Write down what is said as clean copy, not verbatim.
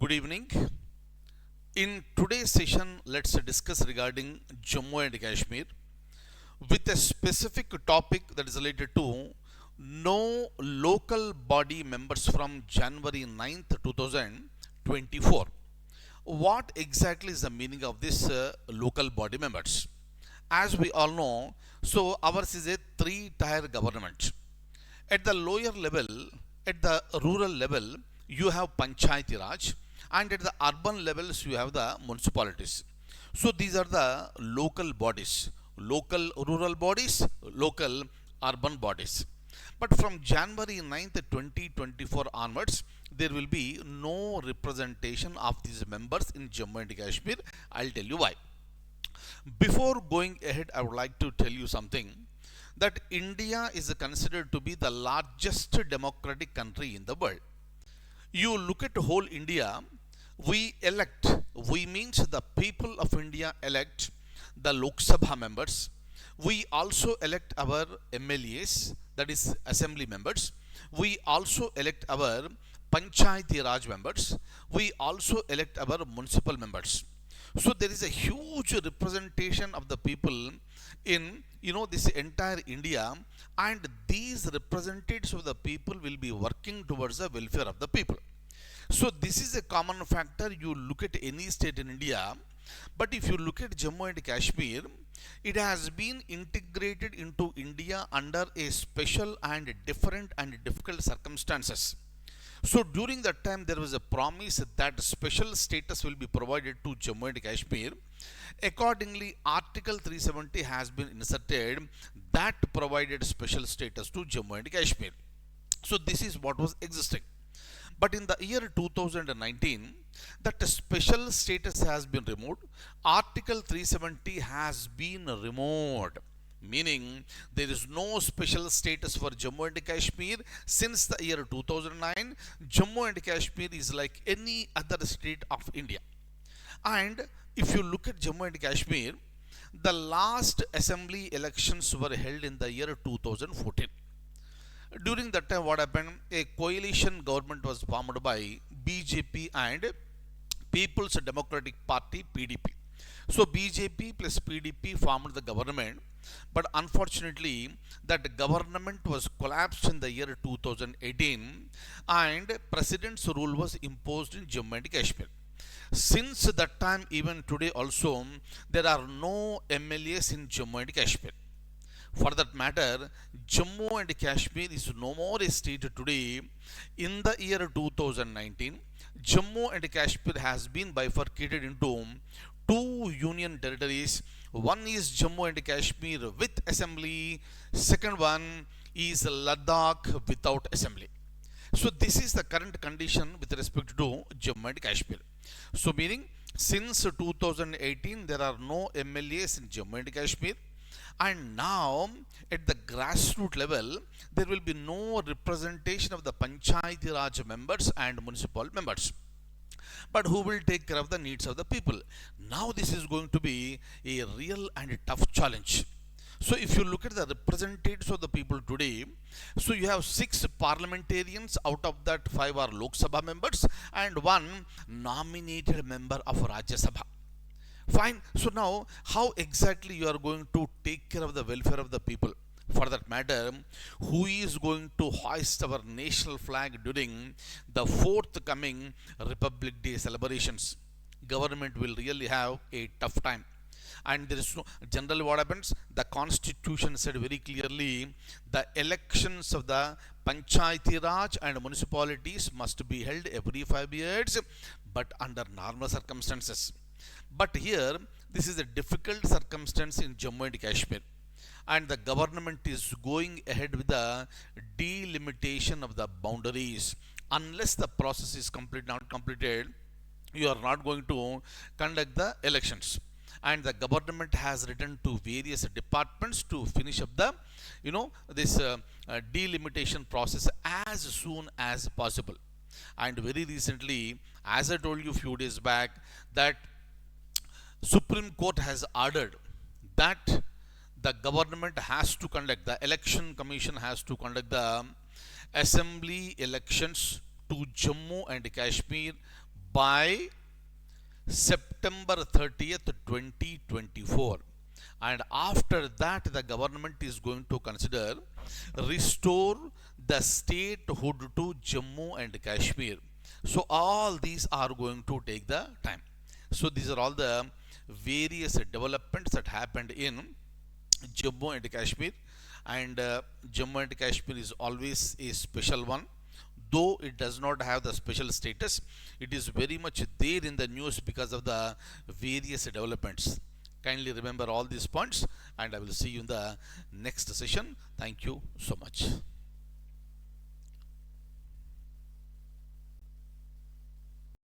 Good evening. In today's session, let's discuss regarding Jammu and Kashmir with a specific topic that is related to no local body members from January 9th, 2024. What exactly is the meaning of this local body members? As we all know, so ours is a three-tier government. At the lower level, at the rural level, you have Panchayati Raj, and at the urban levels, you have the municipalities. So these are the local bodies, local rural bodies, local urban bodies. But from January 9th, 2024 onwards, there will be no representation of these members in Jammu and Kashmir. I'll tell you why. Before going ahead, I would like to tell you something that India is considered to be the largest democratic country in the world. You look at whole India, we means the people of India elect the Lok Sabha members. We also elect our MLAs, that is assembly members. We also elect our Panchayati Raj members. We also elect our municipal members. So there is a huge representation of the people in this entire India, and these representatives of the people will be working towards the welfare of the people. So this is a common factor. You look at any state in India, but if you look at Jammu and Kashmir, it has been integrated into India under a special and different and difficult circumstances. So during that time, there was a promise that special status will be provided to Jammu and Kashmir. Accordingly, Article 370 has been inserted that provided special status to Jammu and Kashmir. So this is what was existing. But in the year 2019, that special status has been removed. Article 370 has been removed, meaning there is no special status for Jammu and Kashmir since the year 2009. Jammu and Kashmir is like any other state of India. And if you look at Jammu and Kashmir, the last assembly elections were held in the year 2014. During that time, what happened? A coalition government was formed by BJP and People's Democratic Party (PDP). So BJP plus PDP formed the government, but unfortunately, that government was collapsed in the year 2018, and president's rule was imposed in Jammu and Kashmir. Since that time, even today also, there are no MLAs in Jammu and Kashmir. For that matter, Jammu and Kashmir is no more a state today. In the year 2019, Jammu and Kashmir has been bifurcated into two union territories. One is Jammu and Kashmir with assembly. Second one is Ladakh without assembly. So this is the current condition with respect to Jammu and Kashmir. So meaning since 2018 there are no MLAs in Jammu and Kashmir. And now, at the grassroots level, there will be no representation of the Panchayati Raj members and municipal members. But who will take care of the needs of the people? Now, this is going to be a real and a tough challenge. So, if you look at the representatives of the people today, so you have 6 parliamentarians, out of that 5 are Lok Sabha members and 1 nominated member of Rajya Sabha. Fine. So now, how exactly you are going to take care of the welfare of the people? For that matter, who is going to hoist our national flag during the forthcoming Republic Day celebrations? Government will really have a tough time. And there is no, generally what happens? The constitution said very clearly the elections of the Panchayati Raj and municipalities must be held every 5 years, but under normal circumstances. But here, this is a difficult circumstance in Jammu and Kashmir, and the government is going ahead with the delimitation of the boundaries. Unless the process is not completed, you are not going to conduct the elections. And the government has written to various departments to finish up the, this delimitation process as soon as possible. And very recently, as I told you a few days back, that Supreme Court has ordered that the government has to conduct, the election commission has to conduct the assembly elections to Jammu and Kashmir by September 30th, 2024. And after that, the government is going to consider restore the statehood to Jammu and Kashmir. So all these are going to take the time. So these are all the various developments that happened in Jammu and Kashmir, and Jammu and Kashmir is always a special one. Though it does not have the special status, it is very much there in the news because of the various developments. Kindly remember all these points, and I will see you in the next session. Thank you so much.